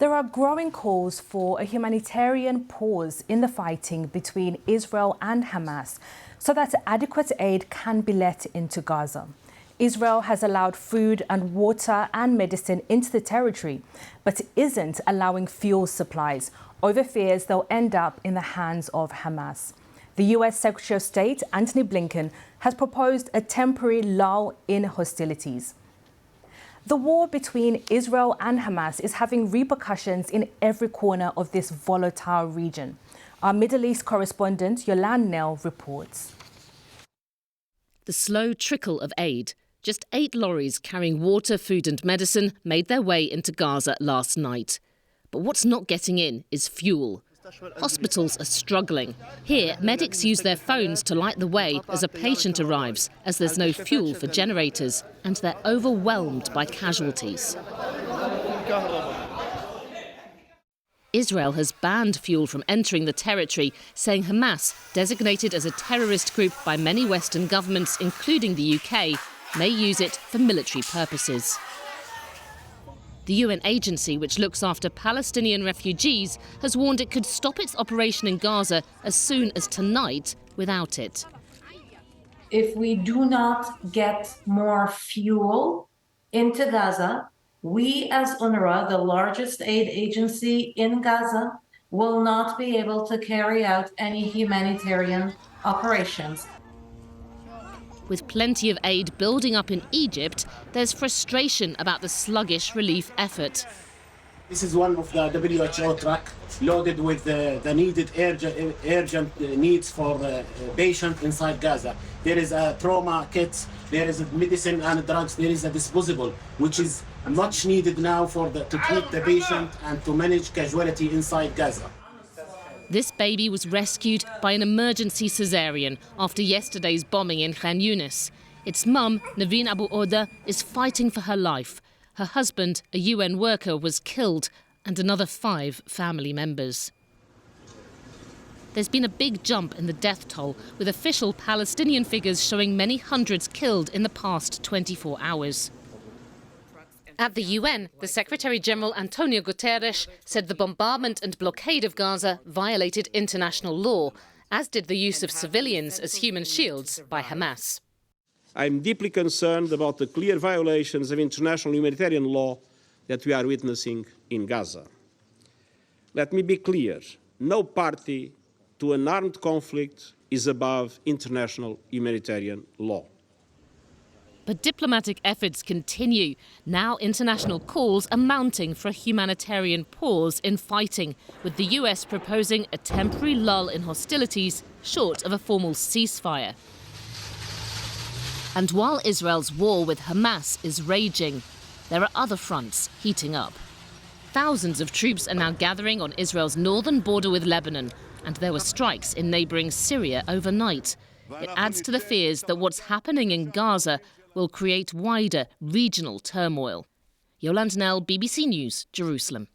There are growing calls for a humanitarian pause in the fighting between Israel and Hamas so that adequate aid can be let into Gaza. Israel has allowed food and water and medicine into the territory, but isn't allowing fuel supplies over fears they'll end up in the hands of Hamas. The US Secretary of State, Antony Blinken, has proposed a temporary lull in hostilities. The war between Israel and Hamas is having repercussions in every corner of this volatile region. Our Middle East correspondent, Yolande Nell, reports. The slow trickle of aid. Just 8 lorries carrying water, food and medicine made their way into Gaza last night. But what's not getting in is fuel. Hospitals are struggling. Here, medics use their phones to light the way as a patient arrives, as there's no fuel for generators, and they're overwhelmed by casualties. Israel has banned fuel from entering the territory, saying Hamas, designated as a terrorist group by many Western governments, including the UK, may use it for military purposes. The UN agency, which looks after Palestinian refugees, has warned it could stop its operation in Gaza as soon as tonight without it. If we do not get more fuel into Gaza, we as UNRWA, the largest aid agency in Gaza, will not be able to carry out any humanitarian operations. With plenty of aid building up in Egypt, there's frustration about the sluggish relief effort. This is one of the WHO truck loaded with the needed urgent needs for patients inside Gaza. There is a trauma kit, there is medicine and drugs, there is a disposable, which is much needed now to treat the patient and to manage casualty inside Gaza. This baby was rescued by an emergency caesarean after yesterday's bombing in Khan Yunis. Its mum, Naveen Abu Oda, is fighting for her life. Her husband, a UN worker, was killed, and another 5 family members. There's been a big jump in the death toll, with official Palestinian figures showing many hundreds killed in the past 24 hours. At the UN, the Secretary-General Antonio Guterres said the bombardment and blockade of Gaza violated international law, as did the use of civilians as human shields by Hamas. I'm deeply concerned about the clear violations of international humanitarian law that we are witnessing in Gaza. Let me be clear, no party to an armed conflict is above international humanitarian law. But diplomatic efforts continue. Now international calls are mounting for a humanitarian pause in fighting, with the US proposing a temporary lull in hostilities short of a formal ceasefire. And while Israel's war with Hamas is raging, there are other fronts heating up. Thousands of troops are now gathering on Israel's northern border with Lebanon, and there were strikes in neighbouring Syria overnight. It adds to the fears that what's happening in Gaza will create wider regional turmoil. Yolande Nell, BBC News, Jerusalem.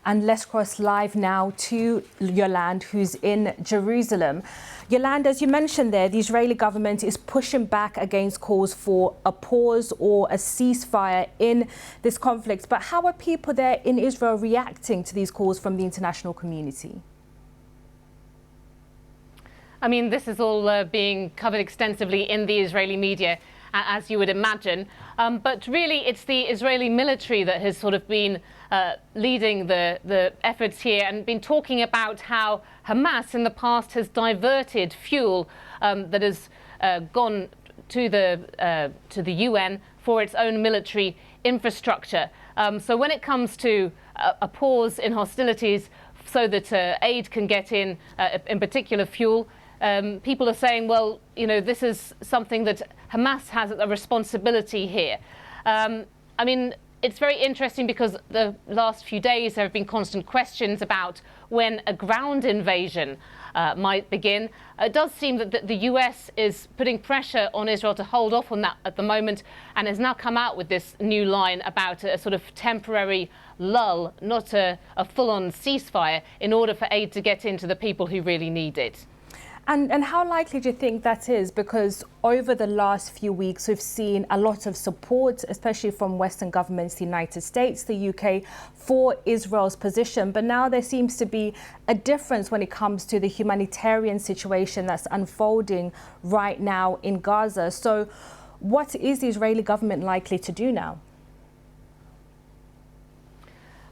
And let's cross live now to Yolande, who's in Jerusalem. Yolande, as you mentioned there, the Israeli government is pushing back against calls for a pause or a ceasefire in this conflict. But how are people there in Israel reacting to these calls from the international community? I mean, this is all being covered extensively in the Israeli media, as you would imagine. But really, it's the Israeli military that has sort of been leading the efforts here and been talking about how Hamas in the past has diverted fuel that has gone to the UN for its own military infrastructure. So when it comes to a pause in hostilities so that aid can get in particular fuel, people are saying, well, you know, this is something that Hamas has a responsibility here. I mean, it's very interesting because the last few days there have been constant questions about when a ground invasion might begin. It does seem that the US is putting pressure on Israel to hold off on that at the moment, and has now come out with this new line about a sort of temporary lull, not a full-on ceasefire, in order for aid to get into the people who really need it. And how likely do you think that is? Because over the last few weeks, we've seen a lot of support, especially from Western governments, the United States, the UK, for Israel's position. But now there seems to be a difference when it comes to the humanitarian situation that's unfolding right now in Gaza. So what is the Israeli government likely to do now?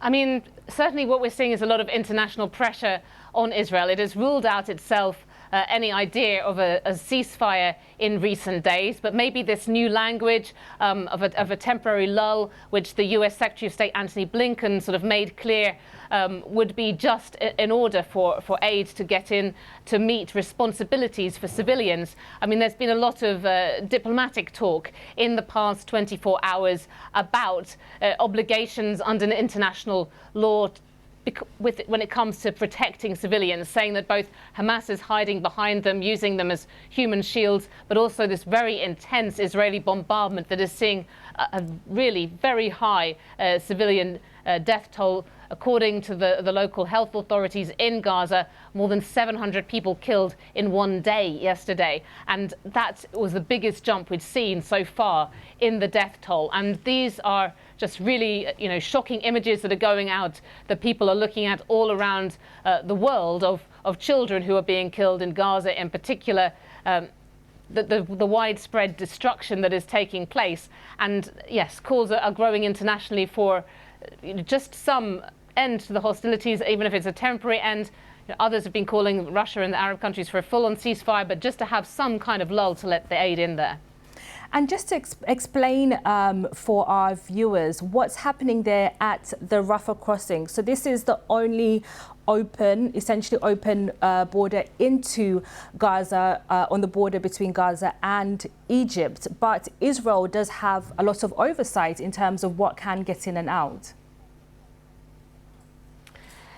I mean, certainly what we're seeing is a lot of international pressure on Israel. It has ruled out itself any idea of a ceasefire in recent days, but maybe this new language of a temporary lull, which the US Secretary of State Antony Blinken sort of made clear would be just in order for aid to get in to meet responsibilities for civilians. I mean, there's been a lot of diplomatic talk in the past 24 hours about obligations under international law when it comes to protecting civilians, saying that both Hamas is hiding behind them, using them as human shields, but also this very intense Israeli bombardment that is seeing a really very high civilian death toll. According to the local health authorities in Gaza, more than 700 people killed in one day yesterday. And that was the biggest jump we'd seen so far in the death toll. And these are just really, shocking images that are going out that people are looking at all around the world of children who are being killed in Gaza in particular. The widespread destruction that is taking place. And yes, calls are growing internationally for just some end to the hostilities, even if it's a temporary end. Others have been calling Russia and the Arab countries for a full-on ceasefire, but just to have some kind of lull to let the aid in there. And just to explain for our viewers what's happening there at the Rafah crossing. So this is the only essentially open border into Gaza, on the border between Gaza and Egypt. But Israel does have a lot of oversight in terms of what can get in and out.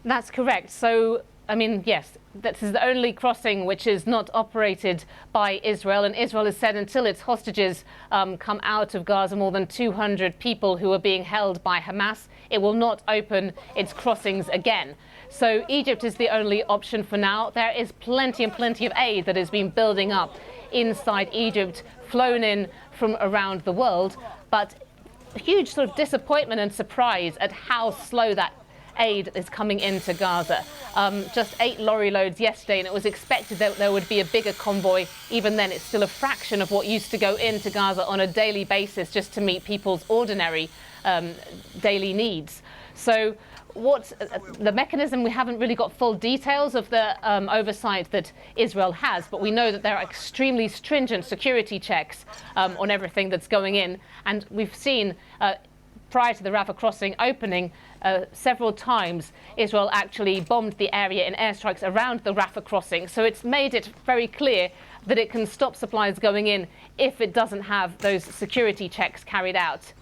That's correct. So, I mean, yes, this is the only crossing which is not operated by Israel. And Israel has said until its hostages come out of Gaza, more than 200 people who are being held by Hamas, it will not open its crossings again. So Egypt is the only option for now. There is plenty and plenty of aid that has been building up inside Egypt, flown in from around the world. But a huge sort of disappointment and surprise at how slow that aid is coming into Gaza. Just 8 lorry loads yesterday, and it was expected that there would be a bigger convoy. Even then, it's still a fraction of what used to go into Gaza on a daily basis just to meet people's ordinary daily needs. So what the mechanism, we haven't really got full details of the oversight that Israel has, but we know that there are extremely stringent security checks on everything that's going in. And we've seen prior to the Rafah crossing opening, several times Israel actually bombed the area in airstrikes around the Rafah crossing. So it's made it very clear that it can stop supplies going in if it doesn't have those security checks carried out.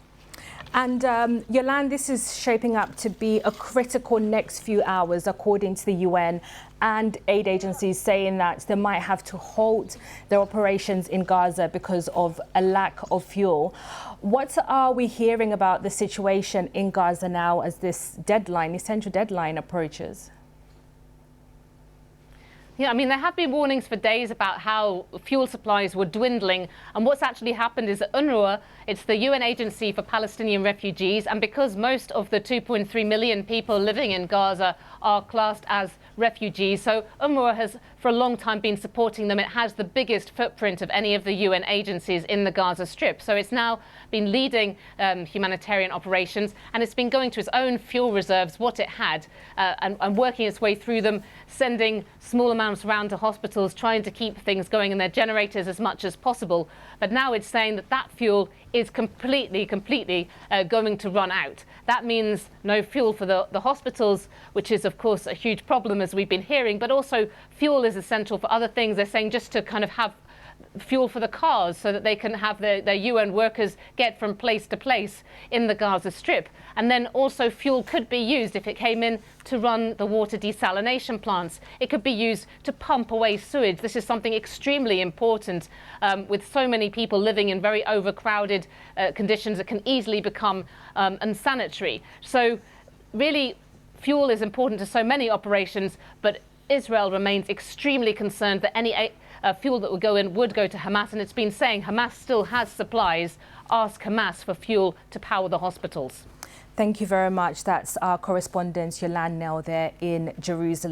And Yolande, this is shaping up to be a critical next few hours, according to the UN and aid agencies, saying that they might have to halt their operations in Gaza because of a lack of fuel. What are we hearing about the situation in Gaza now as this deadline, essential deadline, approaches? Yeah, I mean, there have been warnings for days about how fuel supplies were dwindling. And what's actually happened is that UNRWA, it's the UN agency for Palestinian refugees, and because most of the 2.3 million people living in Gaza are classed as refugees, so UNRWA has for a long time been supporting them. It has the biggest footprint of any of the UN agencies in the Gaza Strip. So it's now been leading humanitarian operations, and it's been going to its own fuel reserves, what it had, and working its way through them, sending small amounts around to hospitals, trying to keep things going in their generators as much as possible. But now it's saying that that fuel is completely going to run out. That means no fuel for the hospitals, which is, of course, a huge problem, as we've been hearing, but also fuel is essential for other things. They're saying just to kind of have fuel for the cars so that they can have their UN workers get from place to place in the Gaza Strip. And then also fuel could be used, if it came in, to run the water desalination plants. It could be used to pump away sewage. This is something extremely important with so many people living in very overcrowded conditions that can easily become unsanitary. So really, fuel is important to so many operations, but Israel remains extremely concerned that any fuel that would go in would go to Hamas, and it's been saying Hamas still has supplies. Ask Hamas for fuel to power the hospitals. Thank you very much. That's our correspondent Yolande Nell there in Jerusalem.